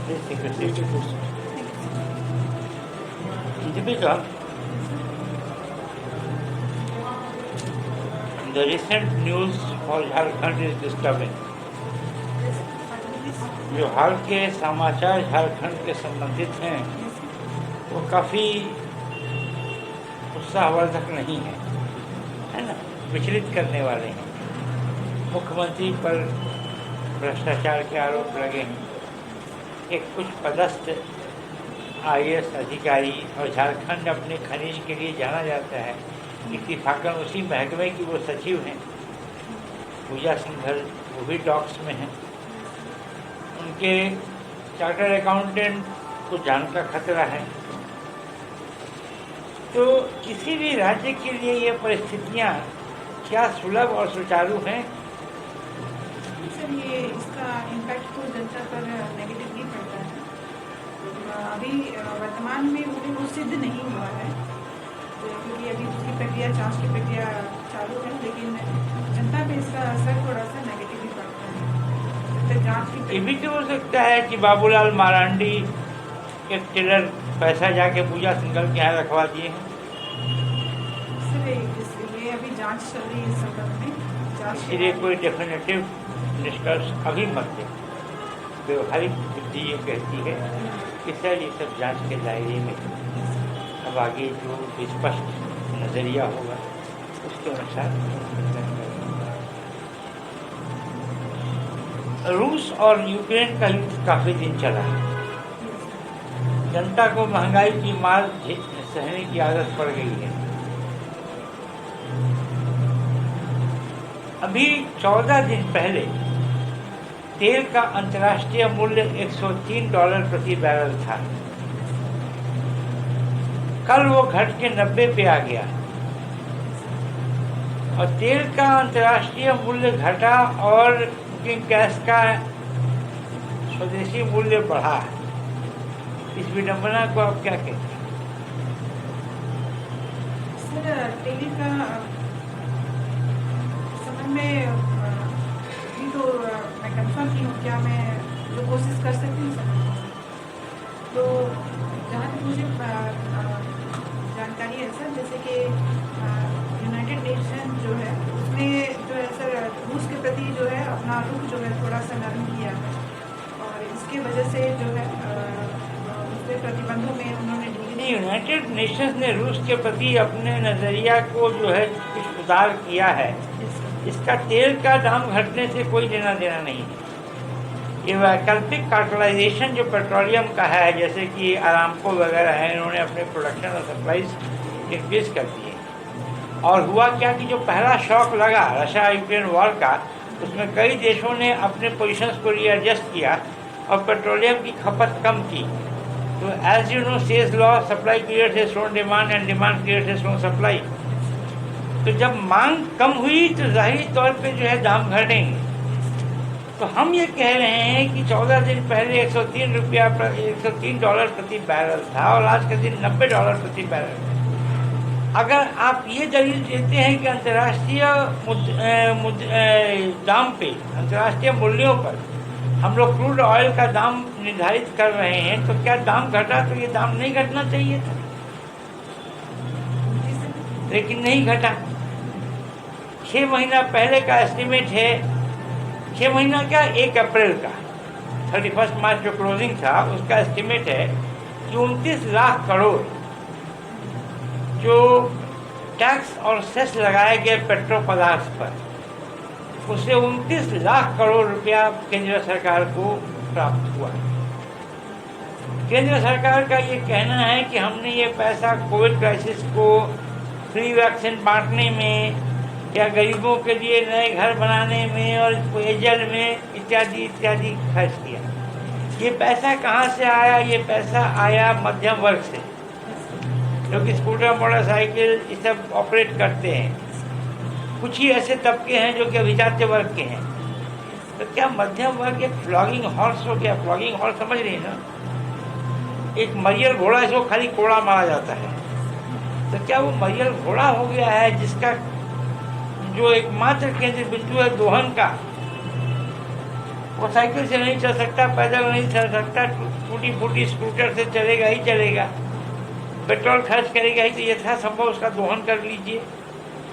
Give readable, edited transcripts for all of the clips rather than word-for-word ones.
Deepika, the recent news for Jharkhand is disturbing. जो हाल के समाचार झारखंड के संबंधित हैं वो काफ़ी उत्साहवर्धक नहीं है ना, विचलित करने वाले हैं। मुख्यमंत्री पर भ्रष्टाचार के आरोप लगे हैं। एक कुछ पदस्थ IAS अधिकारी, और झारखंड अपने खनिज के लिए जाना जाता है, इत्तेफाकन उसी महकमे की वो सचिव हैं, पूजा सिंघल, वो भी डॉक्स में हैं। उनके चार्टर्ड अकाउंटेंट को जान का खतरा है। तो किसी भी राज्य के लिए ये परिस्थितियाँ क्या सुलभ और सुचारू हैं? सर, ये इसका इम्पैक्ट तो जनता पर नेगेटिवली पड़ता है। अभी वर्तमान में वो सिद्ध नहीं हुआ है, क्योंकि अभी उसकी प्रक्रिया, जांच की प्रक्रिया चालू है, लेकिन जनता पे इसका असर थोड़ा सा नेगेटिवली पड़ता है। जब तक जांच की ये भी तो हो सकता है कि बाबूलाल मारांडी के टेलर पैसा जाके पूजा सिंघल के यहाँ रखवा दिए हैं। सर, ये अभी जांच चल रही है इस संदर्भ में। इसलिए कोई डेफिनेटिव निष्कर्ष अभी मत दे। व्यवहारिक बुद्धि ये कहती है कि सर ये सब जांच के दायरे में, अब आगे जो स्पष्ट नज़रिया होगा उसके अनुसार। रूस और यूक्रेन का युद्ध काफ़ी दिन चला है। जनता को महंगाई की मार सहने की आदत पड़ गई है। अभी 14 दिन पहले तेल का अंतर्राष्ट्रीय मूल्य $103 प्रति बैरल था। कल वो घट के 90 पे आ गया और तेल का अंतर्राष्ट्रीय मूल्य घटा और कुकिंग गैस का स्वदेशी मूल्य बढ़ा। इस विडंबना को आप क्या कहते हैं? सर, तेल का संबंध में अभी तो मैं कंफर्म नहीं हूँ, क्या मैं जो कोशिश कर सकती हूँ सर। तो जहाँ तक मुझे जानकारी है सर, जैसे कि यूनाइटेड नेशन जो है उसमें जो है सर, रूस के प्रति जो है अपना रुख जो है थोड़ा सा नरम किया है, और इसके वजह से जो है उसके प्रतिबंधों में उन्होंने नहीं, यूनाइटेड नेशंस ने रूस के प्रति अपने नज़रिया को जो है कुछ उदार किया है। इसका तेल का दाम घटने से कोई लेना देना नहीं है। ये वैकल्पिक कार्टलाइजेशन जो पेट्रोलियम का है, जैसे कि आरामको वगैरह है, इन्होंने अपने प्रोडक्शन और सप्लाईज इंक्रीज कर दिए। और हुआ क्या कि जो पहला शॉक लगा रशिया यूक्रेन वॉर का, उसमें कई देशों ने अपने पोजीशंस को रीएडजस्ट किया और पेट्रोलियम की खपत कम की। तो as you know Say's law, supply creates its own demand and demand creates its own supply. तो जब मांग कम हुई तो जाहिर तौर पे जो है दाम घटेंगे। तो हम ये कह रहे हैं कि 14 दिन पहले $103 प्रति बैरल था और आज का दिन $90 प्रति बैरल है। अगर आप ये दलील देते हैं कि अंतर्राष्ट्रीय दाम पे, अंतर्राष्ट्रीय मूल्यों पर हम लोग क्रूड ऑयल का दाम निर्धारित कर रहे हैं, तो क्या दाम घटा? तो ये दाम नहीं घटना चाहिए था, लेकिन नहीं घटा। 6 महीना पहले का एस्टिमेट है, 6 महीना क्या, 1 अप्रैल का 31 मार्च जो क्लोजिंग था उसका एस्टिमेट है कि 29 लाख करोड़ जो टैक्स और सेस लगाए गए पेट्रो पदार्थ पर, उससे 29 लाख करोड़ रुपया केंद्र सरकार को प्राप्त हुआ। केंद्र सरकार का ये कहना है कि हमने ये पैसा कोविड क्राइसिस को फ्री वैक्सीन बांटने में या गरीबों के लिए नए घर बनाने में और पेयजल में इत्यादि इत्यादि खर्च किया। ये पैसा कहाँ से आया? ये पैसा आया मध्यम वर्ग से, जो कि स्कूटर, मोटरसाइकिल ये सब ऑपरेट करते हैं। कुछ ही ऐसे तबके हैं जो कि अभिजात्य वर्ग के हैं। तो क्या मध्यम वर्ग एक फ्लॉगिंग हॉर्स हो गया? फ्लॉगिंग हॉर्स समझ रही है ना, एक मरियल घोड़ा, इसको खाली कोड़ा मारा जाता है। तो क्या वो मरियल घोड़ा हो गया है जिसका जो एकमात्र केंद्र बिंदु है दोहन का, वो साइकिल से नहीं चल सकता, पैदल नहीं चल सकता, टूटी फूटी स्कूटर से चलेगा ही चलेगा। पेट्रोल खर्च करेगा ही, तो यथासंभव उसका दोहन कर लीजिए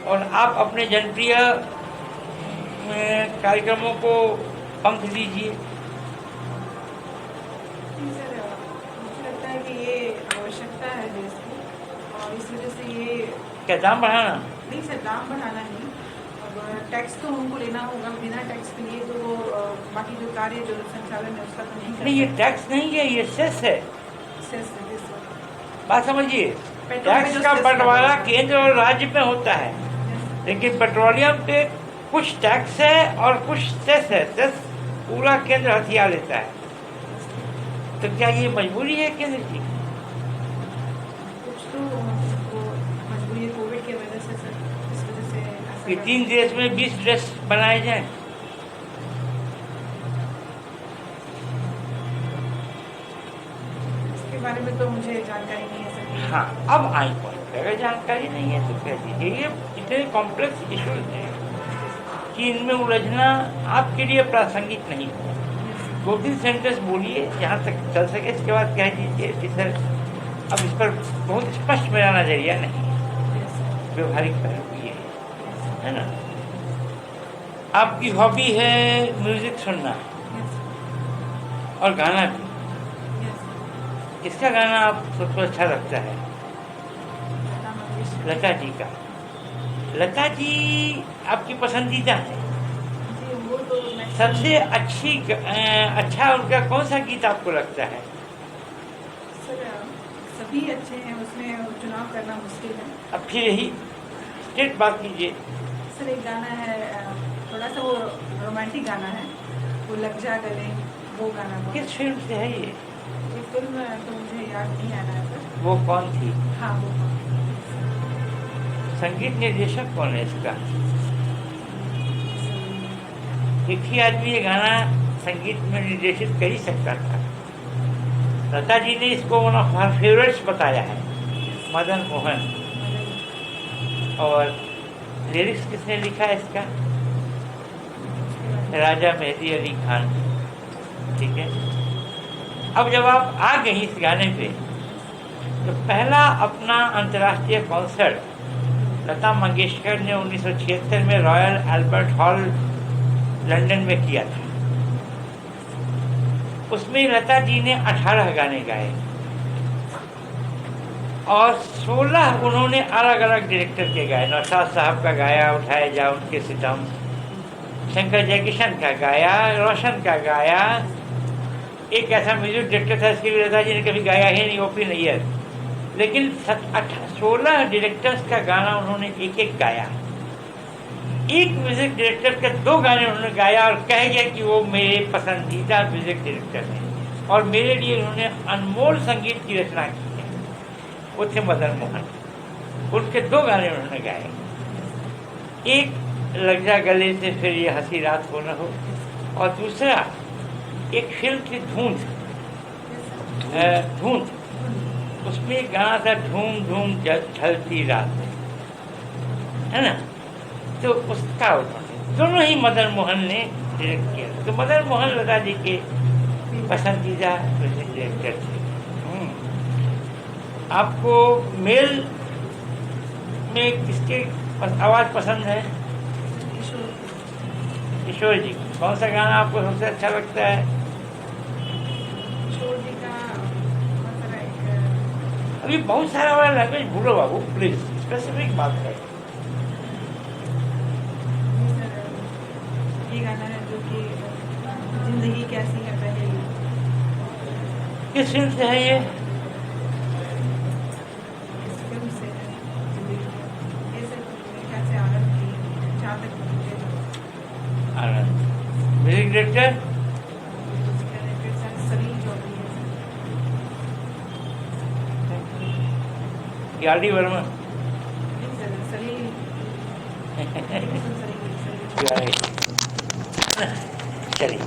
और आप अपने जनप्रिय कार्यक्रमों को पंख दीजिए। सर, मुझे लगता है कि ये आवश्यकता है देश की, और इस वजह से ये क्या दाम बढ़ाना? नहीं सर, दाम बढ़ाना नहीं, अब टैक्स तो उनको लेना होगा, बिना टैक्स के लिए तो वो बाकी जो कार्य जो संचालन है उसका तो नहीं कर नहीं, ये टैक्स नहीं है, ये सेस है। सेस है, जिस बात समझिए, पेट्रोल पे टैक्स जो का सेस बंटवारा लगा हुआ है। केंद्र और राज्य में होता है, लेकिन पेट्रोलियम पे कुछ टैक्स है और कुछ सेस है। सेस पूरा केंद्र हथिया लेता है। तो क्या ये मजबूरी है केंद्र की? कुछ तो वो मजबूरी है कोविड की वजह से सर, इस वजह से ऐसा कि कर- 3 देश में 20 ड्रेस बनाए जाएं? इसके बारे में तो मुझे जानकारी नहीं है सर। हाँ, अब आई पॉइंट। अगर जानकारी नहीं है तो कह दीजिए। ये इतने कॉम्प्लेक्स इश्यूज हैं कि इनमें उलझना आपके लिए प्रासंगिक नहीं है। 2-3 सेंटेंस बोलिए जहाँ तक चल सके, इसके बाद कह दीजिए कि सर अब इस पर बहुत स्पष्ट मेरा नजरिया नहीं है, व्यवहारिक पहलू ये है ना। आपकी हॉबी है म्यूजिक सुनना और गाना भी। किसका गाना आप सबको अच्छा लगता है? लता जी का। लता जी आपकी पसंदीदा है? वो तो मैं सबसे अच्छा उनका कौन सा गीत आपको लगता है? सर सभी अच्छे हैं, उसमें चुनाव करना मुश्किल है। अब फिर यही स्ट्रेट बात कीजिए। सर एक गाना है, थोड़ा सा वो रोमांटिक गाना है, वो लग जा गले, वो गाना बहुत- किस फिल्म से है ये? ये फिल्म तो मुझे याद नहीं आ रहा है सर। वो कौन थी? हाँ वो संगीत निर्देशक कौन है इसका? एक ही आदमी ये गाना संगीत में निर्देशित कर ही सकता था। लता जी ने इसको वन ऑफ हर फेवरेट्स बताया है, मदन मोहन। और लिरिक्स किसने लिखा है इसका? राजा मेहदी अली खान। ठीक है, अब जब आप आ गई इस गाने पे, तो पहला अपना अंतर्राष्ट्रीय कॉन्सर्ट लता मंगेशकर ने 1976 में रॉयल एल्बर्ट हॉल लंदन में किया था। उसमें लता जी ने 18 गाने गाए और 16 उन्होंने अलग अलग डायरेक्टर के गाए। नौशाद साहब का गाया उठाए जा उनके सितम, शंकर जयकिशन का गाया, रोशन का गाया। एक ऐसा म्यूजिक डायरेक्टर था इसके लिए लता जी ने कभी गाया ही नहीं, ओपी नैयर। लेकिन 16 डायरेक्टर्स का गाना उन्होंने एक एक गाया। एक म्यूजिक डायरेक्टर के 2 गाने उन्होंने गाया और कह गया कि वो मेरे पसंदीदा म्यूजिक डायरेक्टर हैं और मेरे लिए उन्होंने अनमोल संगीत की रचना की है। वो थे मदन मोहन। उनके 2 गाने उन्होंने गाए। एक लग जा गले से फिर ये हंसी रात हो न हो, और दूसरा एक फिल्म थी धूंध। उसमें एक गाना था धूम धूम ढलती रात, है ना। तो उसका उन्होंने दोनों ही मदन मोहन ने डायरेक्ट किया। तो मदन मोहन लता जी के पसंदीदा म्यूजिक डायरेक्टर थे। आपको मेल में किसके आवाज़ पसंद है? किशोर जी। कौन सा गाना आपको सबसे अच्छा लगता है? किशोर जी का बहुत सारा एक अभी बहुत सारा वाला लैंग्वेज भूलो बाबू, प्लीज स्पेसिफिक बात है। ये गाना है जो कि जिंदगी कैसी है पहले। किस फिल्म से है ये? इस फिल्म से है जिंदगी। ये सब मेरे ख्याल से आनंद की, जहाँ तक मुझे आनंद। म्यूजिक डायरेक्टर उसका डायरेक्टर सर सलील चौधरी है। R D Verma. नहीं सर, सलील चलिए,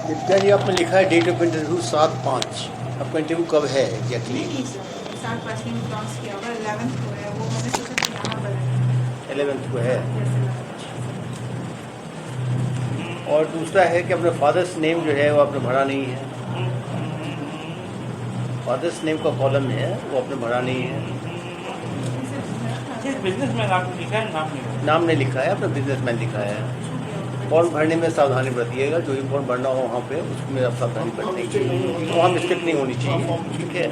दीपिका जी, आपने लिखा है डेट ऑफ इंटरव्यू 7/5। आपका इंटरव्यू कब है एग्जैक्टली? नहीं सर, 7/5 में क्रॉस किया होगा, 11th को है वो। मैंने सोचा कि यहाँ पर है 11th को है। जैसे और दूसरा है कि अपने फादर्स नेम जो है वो आपने भरा नहीं है। फादर्स नेम का कॉलम है वो आपने भरा नहीं है। बिजनेसमैन आपने लिखा है, नाम नहीं। नाम नहीं लिखा है, आपने बिजनेसमैन लिखा है। फॉर्म भरने में सावधानी बरतिएगा, जो भी फॉर्म भरना हो वहाँ पे उसमें आप सावधानी बरतनी चाहिए, वहाँ मिस्टेक नहीं होनी चाहिए, ठीक है।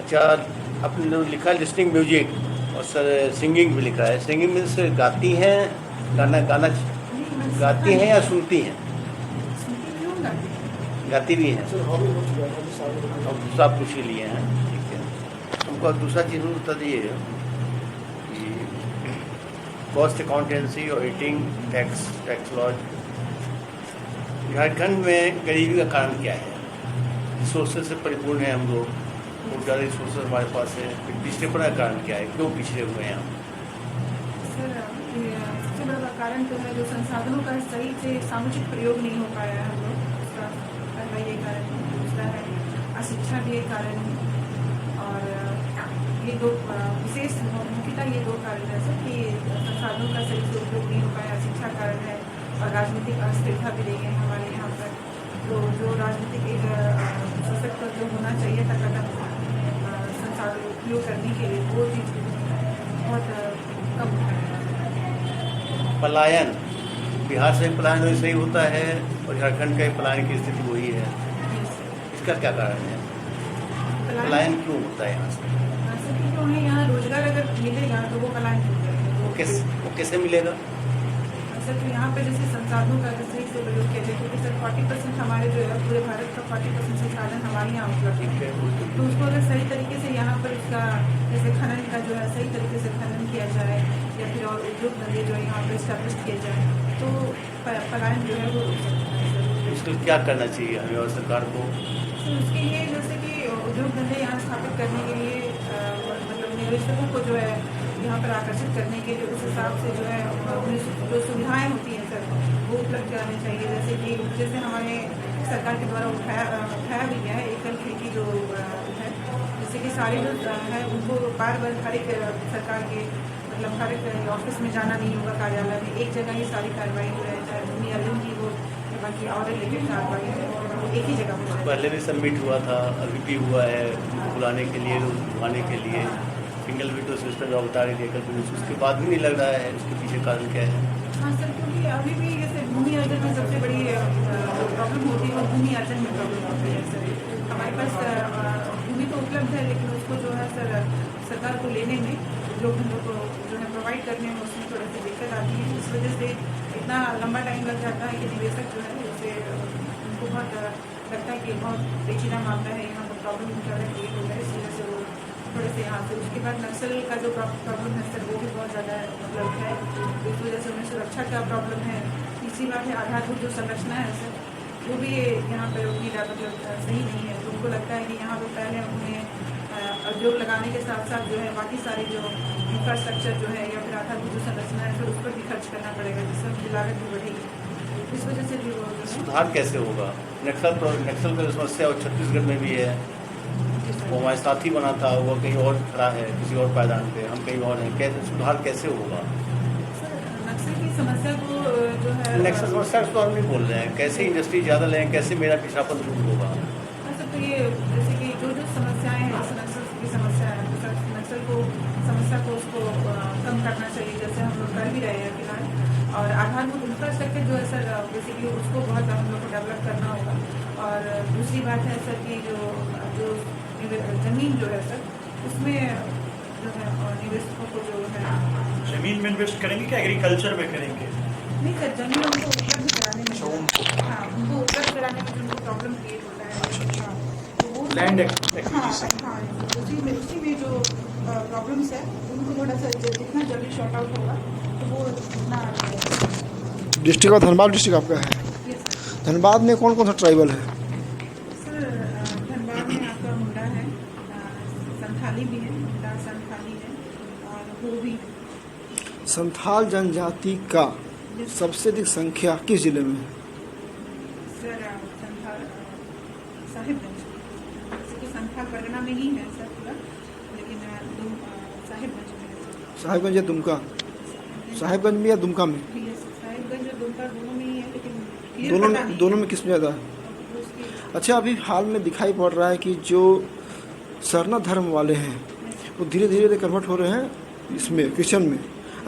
अच्छा, आपने लिखा लिस्निंग म्यूजिक और सर सिंगिंग भी लिखा है। सिंगिंग मीन्स गाती हैं, गाना गाती हैं या सुनती हैं? गाती भी हैं। अब दूसरा आप पूछ ही लिए हैं, ठीक है। हमको दूसरा चीज़ बता दीजिए कि cost accountancy, auditing, tax laws. Jharkhand में गरीबी का कारण क्या है? रिसोर्सेज से परिपूर्ण है हम लोग, बहुत ज़्यादा रिसोर्सेज हमारे पास है, फिर पिछड़ेपन का कारण क्या है, क्यों पिछड़े हुए हैं हम? सर, सबसे बड़ा कारण तो है जो संसाधनों का सही से सामुचिक प्रयोग नहीं हो पाया है हम लोग, उसका पहला ये कारण है। दूसरा है अशिक्षा भी एक कारण है, और ये दो विशेष मुख्यतः ये दो कारण है सर कि संसाधनों का सही से उपयोग नहीं हो पाया, शिक्षा कारण है, और राजनीतिक अस्थिरता भी रही है हमारे यहाँ पर। तो जो राजनीतिक एक सशक्त जो होना चाहिए था कदम संसाधन उपयोग करने के लिए, वो चीज़ बहुत कम है। पलायन, बिहार से पलायन वैसे ही होता है और झारखंड का पलायन की स्थिति वही है, इसका क्या कारण है? पलायन क्यों होता है यहाँ से? क्योंकि उन्हें यहाँ रोजगार अगर मिलेगा तो वो पलायन क्यों करेंगे? वो कैसे मिलेगा? सर, तो यहाँ पे जैसे संसाधनों का अगर सही से प्रयोग किया जाए, क्योंकि सर 40% हमारे जो है पूरे भारत का 40% संसाधन हमारे यहाँ उपलब्ध है, तो उसको अगर सही तरीके से यहाँ पर उसका जैसे खनन का जो है सही तरीके से खनन किया जाए, या फिर और उद्योग धंधे जो है यहाँ पर स्टैब्लिश किए जाए, तो पलायन जो है वो रुक सकता है सर। इसको क्या करना चाहिए हमें और सरकार को? तो उसके लिए जैसे कि उद्योग धंधे यहाँ स्थापित करने के लिए मतलब निवेशकों को जो है यहाँ पर आकर्षित करने के लिए उस हिसाब से जो है जो सुविधाएं होती हैं सर वो उपलब्ध करानी चाहिए। जैसे हमारे सरकार के द्वारा उठाया भी गया है एकल खेती जो है, जैसे कि सारे जो है उनको बार बार हर एक सरकार के मतलब हर एक ऑफिस में जाना नहीं होगा, कार्यालय में एक जगह ही सारी कार्रवाई हो रही है, चाहे भूमि अर्जन की हो बाकी और रिलेटेड कार्रवाई है एक ही जगह हो। पहले भी सबमिट हुआ था, अभी भी हुआ है, बुलाने के लिए, घुमाने के लिए सिंगल विंडो सिस्टम जो बता रही थी एकल विंडो, उसके बाद भी नहीं लग रहा है, उसके पीछे कारण क्या है? हाँ सर, क्योंकि अभी भी जैसे भूमि अर्जन में सबसे बड़ी प्रॉब्लम होती है वो भूमि अर्जन में प्रॉब्लम होती है सर। हमारे पास भूमि तो उपलब्ध है, लेकिन उसको जो है सर सरकार को लेने में जो हम लोग को जो है प्रोवाइड करने में उसमें थोड़ी सी दिक्कत आती है। इस वजह से इतना लंबा टाइम लग जाता है कि निवेशक जो है उससे उनको बहुत लगता है कि बहुत पेचीदा मामला है, यहाँ पर प्रॉब्लम ज़्यादा क्रिएट होता है, इस वजह से वो थोड़े से यहाँ से। उसके बाद नक्सल का जो प्रॉब्लम है सर वो भी बहुत ज़्यादा मतलब है, इस वजह से उन्हें सुरक्षा का प्रॉब्लम है। तीसरी बात है आधारभूत जो संरचना है सर वो भी यहाँ पर उतनी मतलब सही नहीं है, तो उनको लगता है कि यहाँ पर पहले उन्हें उद्योग लगाने के साथ साथ जो है बाकी सारे जो इंफ्रास्ट्रक्चर जो है या फिर आधारभूत जो संरचना है फिर उस पर भी खर्च करना पड़ेगा, जिससे उनकी लागत भी बढ़ेगी। इस वजह से भी वो सुधार कैसे होगा? नक्सल का समस्या और छत्तीसगढ़ में भी है, वो हमारे साथी बना था, वो कहीं और खड़ा है किसी और पायदान पे, हम कहीं और हैं, कैसे सुधार कैसे होगा? नक्सल की समस्या को जो है नक्सल समस्या तो हम नहीं बोल रहे हैं, कैसे इंडस्ट्री ज़्यादा लें, कैसे मेरा पिछड़ापन दूर होगा? तो ये जैसे कि जो समस्याएं हैं जैसे नक्सल की समस्या है, तो नक्सल को समस्या को उसको कम करना चाहिए, जैसे हम लोग कर भी रहे हैं फिलहाल। और आधारभूत इंफ्रास्ट्रक्चर जो है सर बेसिकली उसको बहुत हम लोग को डेवलप करना होगा। और दूसरी बात है सर कि जो ज़मीन जो है सर उसमें जो है निवेशकों को जो है जमीन में इन्वेस्ट करेंगे क्या एग्रीकल्चर में करेंगे? नहीं सर, जमीन उनको उपलब्ध कराने में, हाँ उनको उपलब्ध कराने में जो उनको प्रॉब्लम क्रिएट होता है, हाँ तो वो लैंड हाँ उसी में जो प्रॉब्लम्स है उनको थोड़ा सा जितना जल्दी शॉर्ट आउट होगा तो वो उतना। डिस्ट्रिक्ट ऑफ धनबाद डिस्ट्रिक्ट आपका है? धनबाद में कौन कौन सा ट्राइबल है? सर धनबाद में आपका मुंडा है, संथाली भी है, मुंडा संथाली है और वो भी। संथाल जनजाति का सबसे अधिक संख्या किस जिले में है? सर संथाल साहिबगंज, जैसे कि संथाल परगना में ही है सर पूरा, लेकिन साहिबगंज में है। साहिबगंज या दुमका? साहिबगंज में या दुमका में? साहिबगंज और दुमका दोनों में ही है। ये पता नहीं। दोनों में किसमें ज़्यादा है? उसकी अच्छा, अभी हाल में दिखाई पड़ रहा है कि जो सरना धर्म वाले हैं वो धीरे धीरे कन्वर्ट हो रहे हैं इसमें क्रिश्चियन में।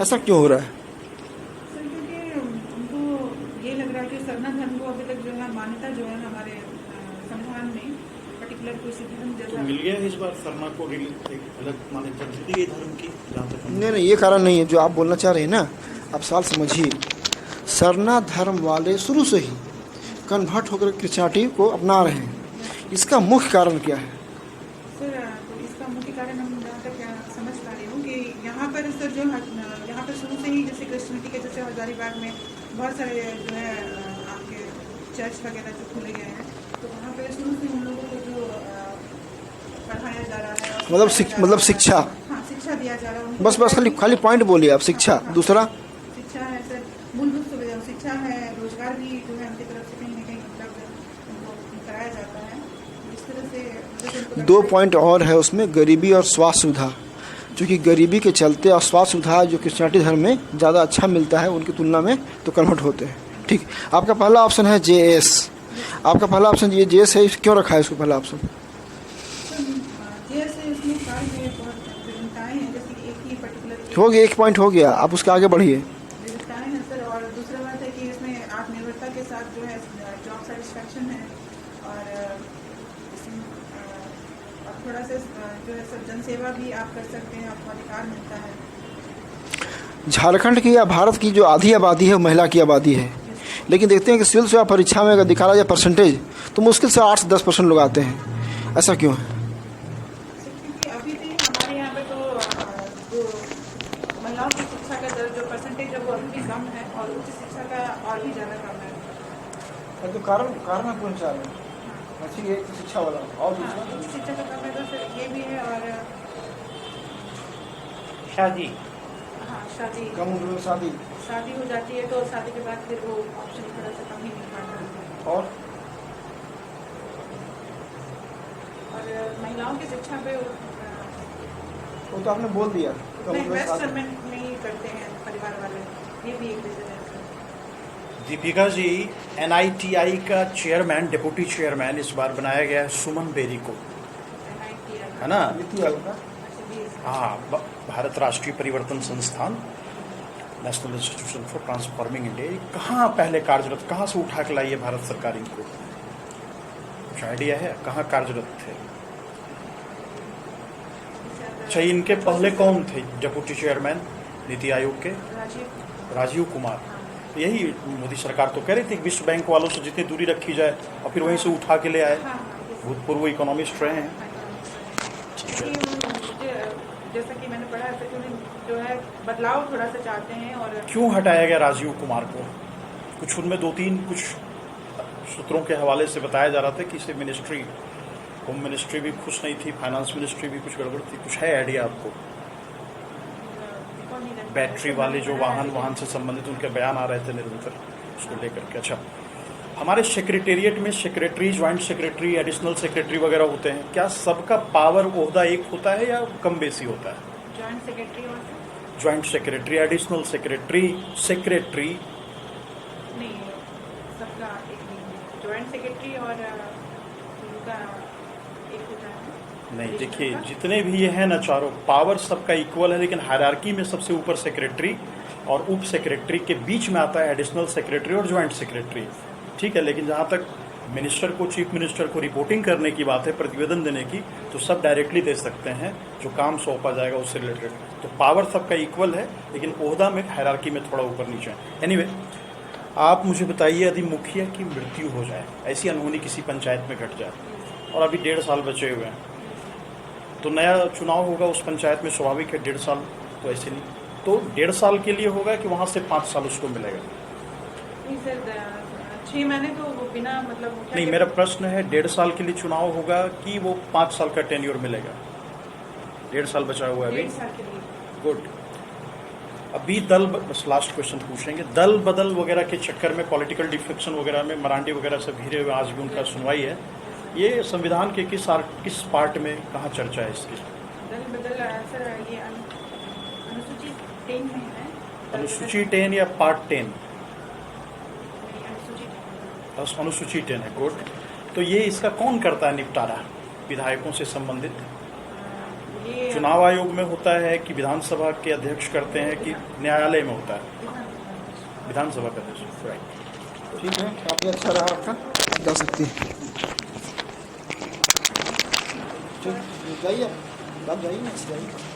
ऐसा क्यों हो रहा है? सर क्योंकि उनको ये लग रहा है कि सरना धर्म को अभी तक जो है मान्यता जो है हमारे संविधान में पर्टिकुलर कोई सिख धर्म तो जैसा मिल गया इस बार शर्मा को एक अलग मान्यता दी गई धर्म की, जहाँ तक हम- नहीं, ये कारण नहीं है जो आप बोलना चाह रहे हैं ना। आप सवाल समझिए, सरना धर्म वाले शुरू से ही कन्वर्ट होकर क्रिश्चियनिटी को अपना रहे हैं। इसका मुख्य कारण क्या है? सर तो इसका मुख्य कारण हम जहाँ तक समझ पा रही हूँ कि यहाँ पर सर जो यहाँ पर शुरू से ही जैसे क्रिश्चियनिटी के जैसे हजारीबाग में बहुत सारे जो है आपके चर्च वगैरह जो खुले गए हैं, तो वहाँ पर शुरू से उन लोगों को जो पढ़ाया जा रहा है मतलब शिक्षा। हाँ, शिक्षा दिया जा रहा है उनको। बस खाली पॉइंट बोलिए आप। शिक्षा, दूसरा शिक्षा है सर, मूलभूत सुविधा शिक्षा है, रोजगार भी जो है उनकी तरफ से कहीं ना कहीं उपलब्ध उनको कराया जाता है। इस तरह से जैसे उनको 2 पॉइंट और है उसमें, गरीबी और स्वास्थ्य सुविधा। क्योंकि गरीबी के चलते और स्वास्थ्य सुविधा जो क्रिश्चियनिटी धर्म में ज़्यादा अच्छा मिलता है उनकी तुलना में, तो कन्वर्ट होते हैं। ठीक, आपका पहला ऑप्शन है JS। आपका पहला ऑप्शन ये JS है, क्यों रखा है इसको पहला ऑप्शन? जैसे इसमें कार्य में बहुत विभिन्नताएं हैं, जैसे कि एक ही पर्टिकुलर हो गया, 1 पॉइंट हो गया, आप उसके आगे बढ़िए। विविधताएं हैं सर। और दूसरा बात है कि इसमें आत्मनिर्भरता के साथ जो है जॉब सेटिस्फैक्शन है, और इसमें और थोड़ा सा जो है सर जनसेवा भी आप कर सकते हैं, आपको अधिकार मिलता है। झारखंड की या भारत की जो आधी आबादी है वो महिला की आबादी है, लेकिन देखते हैं कि सिविल सेवा परीक्षा में अगर दिखा जाए परसेंटेज तो मुश्किल से 8 से 10% लोग आते हैं। ऐसा क्यों है? क्योंकि अभी भी हमारे यहाँ पे तो जो महिलाओं की शिक्षा का दर जो परसेंटेज है वो अभी भी कम है, और उच्च शिक्षा का और भी ज़्यादा कम है। तो कारण है कौन सा है? शिक्षा वाला और हाँ, उच्च शिक्षा का कम है तो सर ये भी है। और शादी, हाँ, शादी कम उम्र में शादी हो जाती है, तो शादी के बाद फिर वो ऑप्शन थोड़ा सा कम ही मिल पाता है। और महिलाओं की शिक्षा पे वो तो आपने बोल दिया, इन्वेस्ट नहीं करते हैं परिवार वाले, ये भी एक रीजन है सर। दीपिका जी, NITI का चेयरमैन, डिप्टी चेयरमैन इस बार बनाया गया है सुमन बेरी को, है ना? हाँ, भारत राष्ट्रीय परिवर्तन संस्थान, national institution for transforming India. कहाँ पहले कार्यरत, कहाँ से उठा के लाई है भारत सरकार इनको? कुछ आइडिया है कहाँ कार्यरत थे? अच्छा, इनके पहले कौन थे डिप्टी चेयरमैन नीति आयोग के? राजीव कुमार। यही मोदी सरकार तो कह रही थी विश्व बैंक वालों से जितनी दूरी रखी जाए, और फिर वहीं से उठा के ले आए। भूतपूर्व इकोनॉमिस्ट रहे हैं। जैसा कि मैंने पढ़ा है जो है बदलाव थोड़ा सा चाहते हैं। और क्यों हटाया गया राजीव कुमार को? कुछ उनमें 2-3 कुछ सूत्रों के हवाले से बताया जा रहा था कि इसे मिनिस्ट्री, होम मिनिस्ट्री भी खुश नहीं थी, फाइनेंस मिनिस्ट्री भी कुछ गड़बड़ थी। कुछ है आइडिया आपको? बैटरी वाले जो वाहन से संबंधित उनके बयान आ रहे थे निरंतर, उसको लेकर के। अच्छा, हमारे सेक्रेटेरिएट में secretary, joint secretary, additional secretary वगैरह होते हैं, क्या सबका पावर ओहदा एक होता है या कम बेसी होता है? जॉइंट सेक्रेटरी और joint secretary, additional secretary, secretary नहीं, सबका एक ही, ज्वाइंट सेक्रेटरी और उनका एक होता है। नहीं। देखिए, जितने भी ये हैं ना चारों, पावर सबका इक्वल है, लेकिन हायरार्की में सबसे ऊपर सेक्रेटरी और उप सेक्रेटरी के बीच में आता है एडिशनल सेक्रेटरी और ज्वाइंट सेक्रेटरी। ठीक है, लेकिन जहाँ तक मिनिस्टर को, चीफ मिनिस्टर को रिपोर्टिंग करने की बात है, प्रतिवेदन देने की, तो सब डायरेक्टली दे सकते हैं जो काम सौंपा जाएगा उससे रिलेटेड। तो पावर सबका इक्वल है, लेकिन ओहदा में हायरार्की में थोड़ा ऊपर नीचे है। एनीवे, आप मुझे बताइए, यदि मुखिया की मृत्यु हो जाए, ऐसी अनहोनी किसी पंचायत में घट जाए, और अभी 1.5 साल बचे हुए हैं, तो नया चुनाव होगा उस पंचायत में, स्वाभाविक है 1.5 साल तो ऐसे नहीं, तो 1.5 साल के लिए होगा कि वहाँ से 5 साल उसको मिलेगा? नहीं सर, 6 महीने तो वो बिना मतलब नहीं, मेरा प्रश्न है 1.5 साल के लिए चुनाव होगा कि वो 5 साल का टेन्योर मिलेगा? 1.5 साल बचा हुआ है अभी। 1.5 साल के लिए। गुड। अभी दल, बस लास्ट क्वेश्चन पूछेंगे, दल बदल वगैरह के चक्कर में, पॉलिटिकल डिफेक्शन वगैरह में मरांडी वगैरह से घिरे हुए आज भी उनका सुनवाई है। ये संविधान के किस पार्ट में कहाँ चर्चा है इसकी? दल बदल सर ये अनुसूची 10 में है। अनुसूची 10 या पार्ट 10? अनुसूची अनुसूची 10 है, गुड। तो ये इसका कौन करता है निपटारा विधायकों से संबंधित? ये चुनाव आयोग में होता है कि विधानसभा के अध्यक्ष करते हैं कि न्यायालय में होता है? विधानसभा का अध्यक्ष, राइट। ठीक है, काफ़ी अच्छा रहा आपका, जा सकती है। चलो जाइए, आप जाइए ना, जाइए।